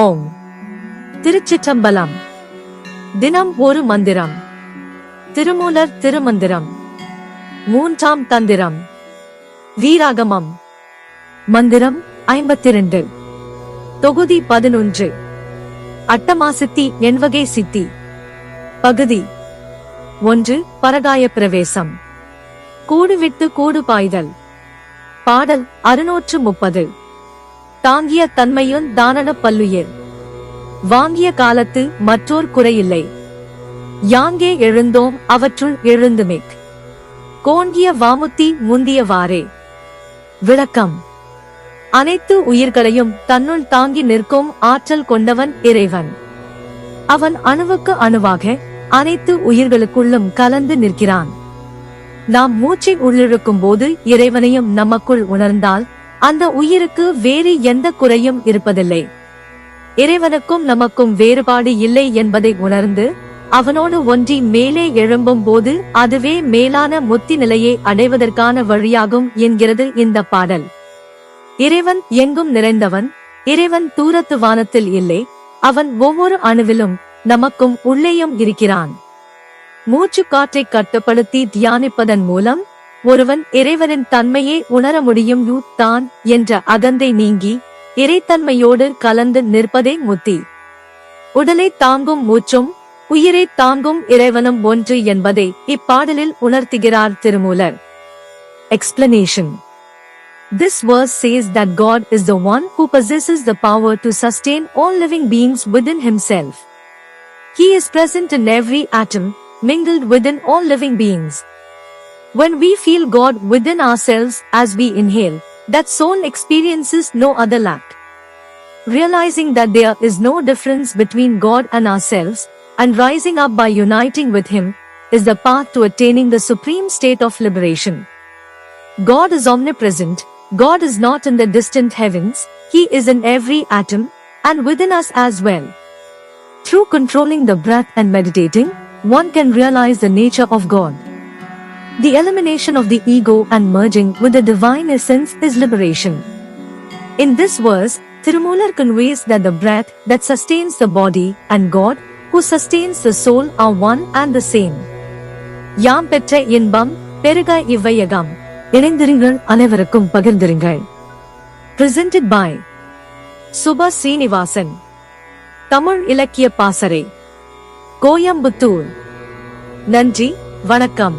ஓம். திருச்சிற்றம்பலம். தினம் ஒரு மந்திரம். திருமூலர் திருமந்திரம். 3ஆம் தந்திரம். வீராகமம். மந்திரம் 52. தொகுதி 11. அட்டமாசித்தி எண்வகை சித்தி. பகுதி 1. பரகாய பிரவேசம். கூடுவிட்டு கூடு பாய்தல். பாடல் 630. தாங்கிய தன்மையுன் தானன பல்லுயிர். வாங்கிய காலத்து மற்றோர் குறையில்லை. யாங்கே எழுந்தோம் அவற்றுள் எழுந்துமிக். கோங்கிய வாமுத்தி முந்தியவாறே. விளக்கம். அனைத்து உயிர்களையும் தன்னுள் தாங்கி நிற்கும் ஆற்றல் கொண்டவன் இறைவன். அவன் அணுவுக்கு அணுவாக அனைத்து உயிர்களுக்குள்ளும் கலந்து நிற்கிறான். நாம் மூச்சை உள்ளிழுக்கும் போது இறைவனையும் நமக்குள் உணர்ந்தால் அந்த உயிருக்கு வேறு எந்த குறையும் இருப்பதில்லை. இறைவனுக்கும் நமக்கும் வேறுபாடு இல்லை என்பதை உணர்ந்து அவனோடு ஒன்றி மேலே எழும்பும் போது அதுவே மேலான முத்தி நிலையை அடைவதற்கான வழியாகும் என்கிறது இந்த பாடல். இறைவன் எங்கும் நிறைந்தவன். இறைவன் தூரத்து வானத்தில் இல்லை. அவன் ஒவ்வொரு அணுவிலும் நமக்கும் உள்ளேயும் இருக்கிறான். மூச்சு காற்றை கட்டுப்படுத்தி தியானிப்பதன் மூலம் ஒருவன் இறைவனின் தன்மையை உணர முடியும். தான் என்ற அகந்தை நீங்கி இறைத்தன்மையோடு கலந்து நிற்பதே முத்தி. உடலை தாங்கும் மூச்சும் உயிரை தாங்கும் இறைவனும் ஒன்று என்பதை இப்பாடலில் உணர்த்துகிறார் Thirumoolar. Explanation. This verse says that God is the one who possesses the power to sustain all living beings within himself. He is present in every atom, mingled within all living beings. When we feel God within ourselves as we inhale, that soul experiences no other lack. Realizing that there is no difference between God and ourselves, and rising up by uniting with Him, is the path to attaining the supreme state of liberation. God is omnipresent. God is not in the distant heavens. He is in every atom, and within us as well. Through controlling the breath and meditating, one can realize the nature of God. The elimination of the ego and merging with the divine essence is liberation. In this verse, Tirumular conveys that the breath that sustains the body and God, who sustains the soul, are one and the same. யாம் பெற்ற இன்பம் பெருக இவ்வையகம். இணைந்திருங்கள், அனைவருக்கும் பகிர்ந்திருங்கள். Presented by Subha Srinivasan. Tamil இலக்கிய பாசறை, கோயம்புத்தூர். நன்றி, வணக்கம்.